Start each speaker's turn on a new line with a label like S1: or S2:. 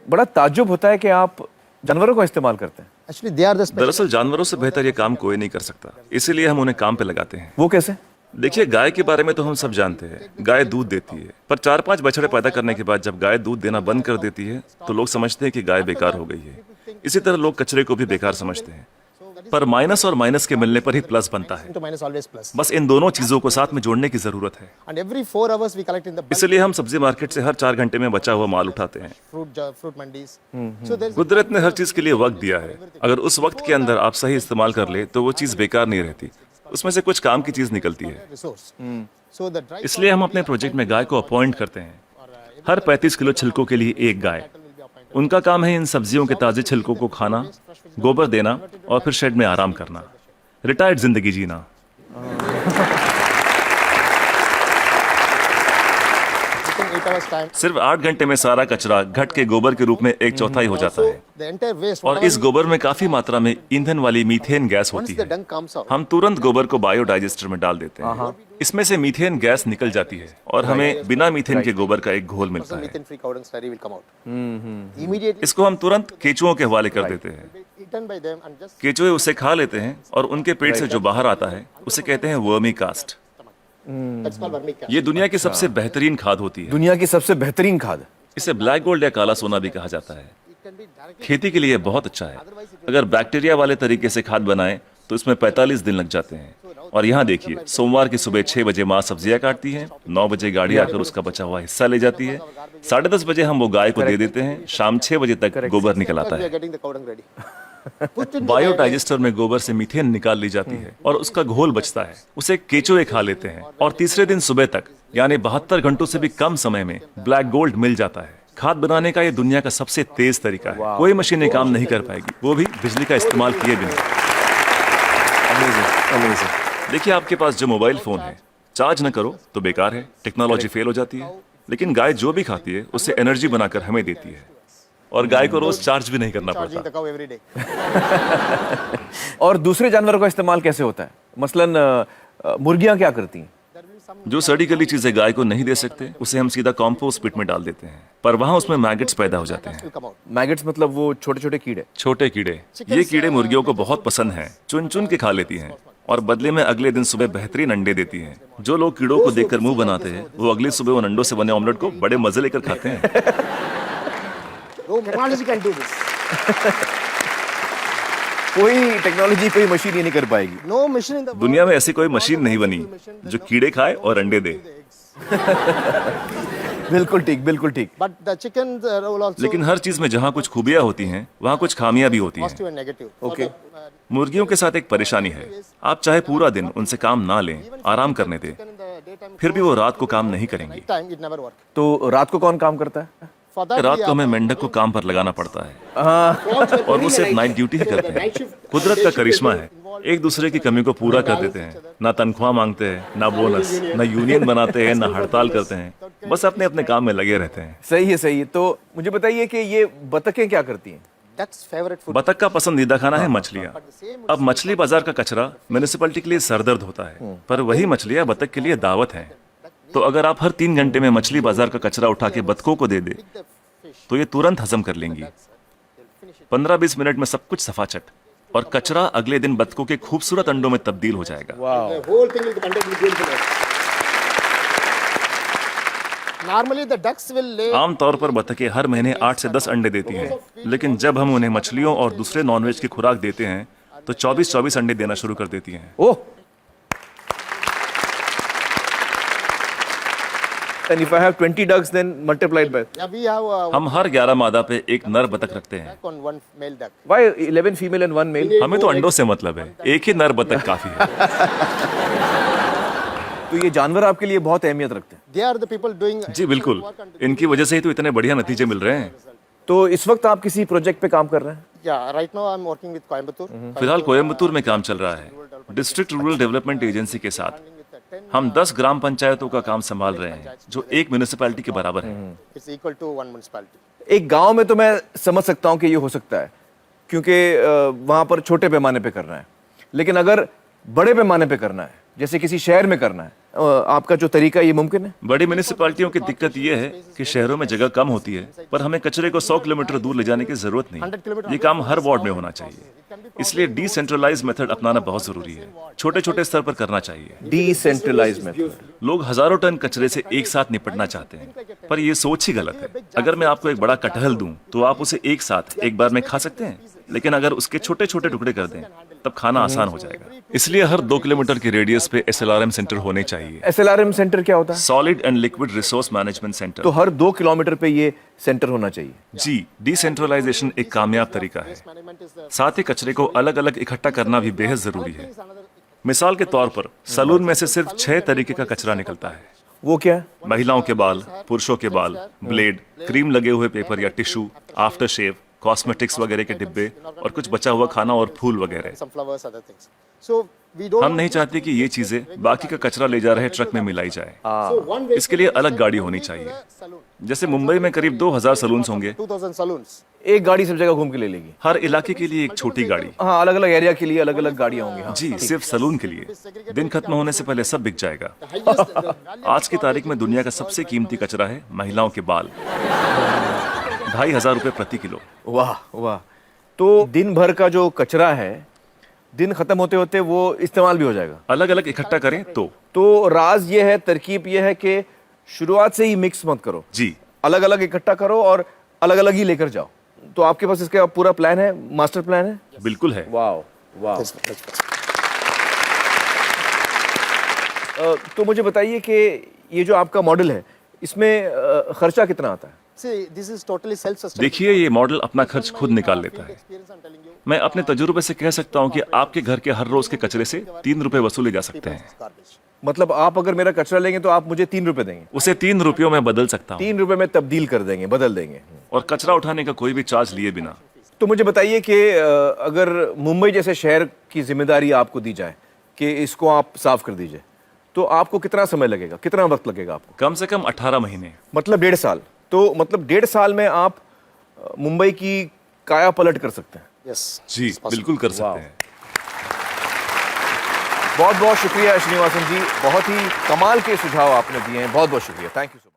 S1: बड़ा ताज्जुब होता है कि आप जानवरों का इस्तेमाल करते हैं।
S2: Actually, they are the special.
S3: दरअसल जानवरों से बेहतर ये काम कोई नहीं कर सकता, इसीलिए हम उन्हें काम पे लगाते हैं।
S1: वो कैसे?
S3: देखिए, गाय के बारे में तो हम सब जानते हैं, गाय दूध देती है, पर 4-5 बछड़े पैदा करने के बाद जब गाय दूध देना बंद कर देती है तो लोग समझते हैं कि गाय बेकार हो गई है। इसी तरह लोग कचरे को भी बेकार समझते हैं, पर माइनस और माइनस के मिलने पर ही प्लस बनता है।
S2: To minus always plus.
S3: बस इन दोनों चीजों को साथ में जोड़ने की जरूरत है।
S2: And every 4 hours we collect in the bulk
S3: इसलिए हम सब्जी मार्केट से हर 4 घंटे में बचा हुआ माल उठाते हैं।
S2: fruit mandis. So there's
S3: कुदरत ने हर चीज के लिए वक्त दिया है, अगर उस वक्त के अंदर आप सही इस्तेमाल कर ले तो वो चीज बेकार नहीं रहती, उसमें से कुछ काम की चीज निकलती है।
S2: resource. So the dry
S3: इसलिए हम अपने प्रोजेक्ट में गाय को अपॉइंट करते हैं, हर 35 किलो छिलकों के लिए एक गाय। उनका काम है इन सब्जियों के ताजे छिलकों को खाना, गोबर देना और फिर शेड में आराम करना, रिटायर्ड जिंदगी जीना।
S2: within 8 hours time.
S3: सिर्फ 8 घंटे में सारा कचरा घट के गोबर के रूप में 1/4 हो जाता है,
S2: The entire waste.
S3: और इस गोबर में काफी मात्रा में ईंधन वाली मीथेन गैस
S2: Once
S3: होती
S2: the
S3: है।
S2: dung comes out.
S3: हम तुरंत गोबर को बायोडाइजेस्टर में डाल देते हैं, इसमें से मीथेन गैस निकल जाती है और हमें बिना मीथेन के गोबर का एक घोल मिलता है।
S2: Methane free cow dung slurry will come out. Immediately
S3: इसको हम तुरंत केचुओं के हवाले कर देते हैं।
S2: eaten by them and just
S3: केचुए उसे खा लेते हैं और उनके पेट से जो बाहर आता है उसे कहते हैं vermi cast.
S2: that's called vermicast.
S3: ये दुनिया की सबसे बेहतरीन खाद होती है।
S1: दुनिया की सबसे बेहतरीन खाद।
S3: इसे ब्लैक गोल्ड या काला सोना भी कहा जाता है।
S2: It can be directly.
S3: खेती के लिए बहुत अच्छा है। अगर बैक्टीरिया वाले तरीके से खाद बनाएं तो इसमें 45 दिन लग जाते हैं। और यहाँ देखिए, सोमवार की सुबह 6 बजे माँ सब्जियां काटती है, 9 बजे गाड़ी आकर उसका बचा हुआ हिस्सा ले जाती है, 10:30 बजे हम वो गाय को दे देते हैं, शाम 6 बजे तक गोबर निकल आता
S2: We are
S3: है।
S2: getting the cow dung ready. Put in the
S3: biodigester में गोबर से मीथेन निकाल ली जाती है और उसका घोल बचता है, उसे केचुए खा लेते हैं और तीसरे दिन सुबह तक यानी 72 घंटों से भी कम समय में ब्लैक गोल्ड मिल जाता है। खाद बनाने का ये दुनिया का सबसे तेज तरीका है, कोई मशीनें काम नहीं कर पाएगी, वो भी बिजली का इस्तेमाल किए बिना।
S1: Amazing, amazing.
S3: देखिए, आपके पास जो मोबाइल फोन है, चार्ज न करो तो बेकार है, टेक्नोलॉजी फेल हो जाती है, लेकिन गाय जो भी खाती है उससे एनर्जी बनाकर हमें देती है और गाय को रोज चार्ज भी नहीं करना
S2: charging
S3: पड़ता।
S2: the cow every day.
S1: और दूसरे जानवरों का इस्तेमाल कैसे होता है? मसलन मुर्गियां क्या करती हैं?
S2: There will be some
S3: जो सड़ी गली चीजें गाय को नहीं दे सकते उसे हम सीधा कॉम्पोस्ट पिट में डाल देते हैं, पर वहां उसमें मैगट्स पैदा हो जाते हैं।
S2: will come out.
S1: मैगट्स मतलब वो छोटे छोटे कीड़े।
S3: छोटे कीड़े, ये कीड़े मुर्गियों को बहुत पसंद हैं, चुन चुन के खा लेती हैं और बदले में अगले दिन सुबह बेहतरीन अंडे देती हैं। जो लोग कीड़ों को देखकर मुंह बनाते हैं वो अगली सुबह उन अंडों से बने ऑमलेट को बड़े मजे लेकर खाते हैं।
S2: No technology can do this.
S1: कोई टेक्नोलॉजी, कोई मशीन ये नहीं कर पाएगी।
S2: No machine in the world.
S3: दुनिया में ऐसी कोई मशीन नहीं बनी जो कीड़े खाए और अंडे दे।
S1: बिल्कुल ठीक, बिल्कुल ठीक।
S2: But the chickens will also
S3: लेकिन हर चीज में जहाँ कुछ खूबियां होती हैं वहाँ कुछ खामियां भी होती हैं।
S2: positive and negative.
S1: Okay.
S3: मुर्गियों के साथ एक परेशानी है, आप चाहे पूरा दिन उनसे काम ना लें, आराम करने दें,
S2: In the daytime,
S3: फिर भी वो रात को काम नहीं करेंगी।
S2: night time it never work.
S1: तो रात को कौन काम करता है?
S2: For that
S3: रात
S2: we
S3: को
S2: are
S3: हमें मेंढक को काम पर लगाना पड़ता है और वो सिर्फ नाइट ड्यूटी ही करते हैं। कुदरत का करिश्मा है, एक दूसरे की कमी को पूरा कर देते हैं, ना तनख्वाह मांगते हैं, ना बोनस, ना यूनियन बनाते हैं, ना हड़ताल करते हैं, बस अपने अपने काम में लगे रहते हैं।
S1: सही है, सही है। तो मुझे बताइए कि ये बतखें क्या करती हैं?
S2: duck's favorite food.
S3: बतख का पसंदीदा खाना है मछलियाँ। अब मछली बाजार का कचरा म्यूनिसिपैलिटी के लिए सरदर्द होता है, पर वही मछलियाँ बतख के लिए दावत हैं। तो अगर आप हर 3 घंटे में मछली बाजार का कचरा उठा के बतखों को दे दे तो ये तुरंत हजम कर लेंगी। 15-20 मिनट में सब कुछ सफाचट, और कचरा अगले दिन बतखों के खूबसूरत अंडों में तब्दील हो जाएगा।
S2: The whole thing will be contained with beautiful eggs. Normally the ducks will lay
S3: आमतौर पर बतखें हर महीने 8 से 10 अंडे देती हैं, लेकिन जब हम उन्हें मछलियों और दूसरे नॉनवेज की खुराक देते हैं तो 24-24 अंडे देना शुरू कर देती हैं।
S1: ओह, and if I have 20 ducks then multiplied by
S2: yeah, we have
S3: हम हर 11 मादा पे एक नर बतख रखते हैं।
S2: duck on one male duck.
S1: why 11 female and 1 male?
S3: हमें तो अंडों से मतलब है, एक ही नर बतख काफी है।
S1: तो ये जानवर आपके लिए बहुत अहमियत रखते हैं।
S2: They are the people doing
S3: जी बिल्कुल, इनकी वजह से ही तो इतने बढ़िया नतीजे मिल रहे हैं।
S1: तो इस वक्त आप किसी प्रोजेक्ट पे काम कर रहे हैं?
S2: yeah, right now I'm working with Coimbatore.
S3: फिलहाल कोयम्बतूर में काम चल रहा है, डिस्ट्रिक्ट रूरल डेवलपमेंट एजेंसी के साथ। हम 10 ग्राम पंचायतों का काम संभाल रहे हैं जो एक म्यूनिसिपैलिटी के बराबर है।
S2: It's equal to one municipality.
S1: एक गांव में तो मैं समझ सकता हूं कि ये हो सकता है क्योंकि वहां पर छोटे पैमाने पे करना है, लेकिन अगर बड़े पैमाने पे करना है, जैसे किसी शहर में करना है, आपका जो तरीका ये मुमकिन है?
S3: बड़ी म्यूनिसिपैलिटियों की दिक्कत यह है कि शहरों में जगह कम होती है, पर हमें कचरे को 100 किलोमीटर दूर ले जाने की जरूरत नहीं। ये काम हर वार्ड में होना चाहिए। इसलिए डिसेंट्रलाइज मेथड अपनाना बहुत जरूरी है। छोटे छोटे स्तर पर करना चाहिए।
S1: Decentralise method.
S3: लोग हजारों टन कचरे से एक साथ निपटना चाहते हैं, पर ये सोच ही गलत है। अगर मैं आपको एक बड़ा कटहल दूं, तो आप उसे एक साथ एक बार में खा सकते हैं, लेकिन अगर उसके छोटे छोटे टुकड़े कर दें, तब खाना आसान हो जाएगा। इसलिए हर 2 किलोमीटर की रेडियस पे SLRM सेंटर होने चाहिए।
S1: SLRM सेंटर क्या होता है?
S3: Solid and liquid resource management centre.
S1: तो हर 2 किलोमीटर पे ये सेंटर होना चाहिए।
S3: जी, डिसेंट्रलाइजेशन एक कामयाब तरीका है। साथ ही कचरे को अलग अलग इकट्ठा करना भी बेहद जरूरी है। मिसाल के तौर पर सलून में से सिर्फ 6 तरीके का कचरा निकलता है।
S1: वो क्या?
S3: महिलाओं के बाल, पुरुषों के बाल, ब्लेड, क्रीम लगे हुए पेपर या टिश्यू, आफ्टर शेव, कॉस्मेटिक्स वगैरह के डिब्बे और कुछ बचा हुआ खाना और फूल वगैरह।
S2: Some flowers, other things. So we don't.
S3: हम नहीं चाहते कि ये चीजें बाकी का कचरा ले जा रहे ट्रक में मिलाई जाए। इसके लिए अलग गाड़ी होनी चाहिए। जैसे मुंबई में करीब 2000 सलून्स होंगे।
S2: 2000 saloons.
S1: एक गाड़ी सब जगह घूम के ले लेगी।
S3: हर इलाके के लिए एक छोटी गाड़ी।
S1: हाँ, अलग अलग एरिया के लिए अलग अलग गाड़ियां होंगी। हाँ।
S3: जी, सिर्फ सलून के लिए। दिन खत्म होने से पहले सब बिक जाएगा। आज की तारीख में दुनिया का सबसे कीमती कचरा है महिलाओं के बाल। 2500 रुपए प्रति किलो।
S1: वाह वाह। तो दिन भर का जो कचरा है, दिन खत्म होते होते वो इस्तेमाल भी हो जाएगा।
S3: अलग अलग इकट्ठा करें
S1: तो राज ये है, तरकीब ये है कि शुरुआत से ही मिक्स मत करो।
S3: जी,
S1: अलग अलग इकट्ठा करो और अलग अलग ही लेकर जाओ। तो आपके पास इसका पूरा प्लान है, मास्टर प्लान है?
S3: बिल्कुल है।
S1: वाह वाह।
S2: That's-
S1: तो मुझे बताइए कि ये जो आपका मॉडल है, इसमें खर्चा कितना आता है?
S2: See, this is totally self-sustainable.
S3: देखिए, ये मॉडल अपना खर्च खुद निकाल लेता है।
S2: Experience, I'm telling you.
S3: मैं अपने तजुर्बे से कह सकता हूँ कि आपके घर के हर रोज के कचरे से 3 रुपए वसूले जा सकते हैं।
S2: Garbage.
S1: मतलब आप अगर मेरा कचरा लेंगे तो आप मुझे 3 रुपए देंगे?
S3: उसे 3 रुपयों में बदल सकता हूँ
S1: 3 रुपए में तब्दील कर देंगे, बदल देंगे।
S3: और कचरा उठाने का कोई भी चार्ज लिए बिना।
S1: तो मुझे बताइए कि अगर मुंबई जैसे शहर की जिम्मेदारी आपको दी जाए कि इसको आप साफ कर दीजिए, तो आपको कितना समय लगेगा, कितना वक्त लगेगा आपको?
S3: कम से कम 18 महीने।
S1: मतलब 1.5 साल। तो मतलब 1.5 साल में आप मुंबई की काया पलट कर सकते हैं।
S2: Yes.
S3: Ji,
S2: it's possible.
S3: बिल्कुल कर सकते हैं।
S1: बहुत बहुत शुक्रिया श्रीनिवासन जी, बहुत ही कमाल के सुझाव आपने दिए हैं। बहुत बहुत शुक्रिया। Thank you so much.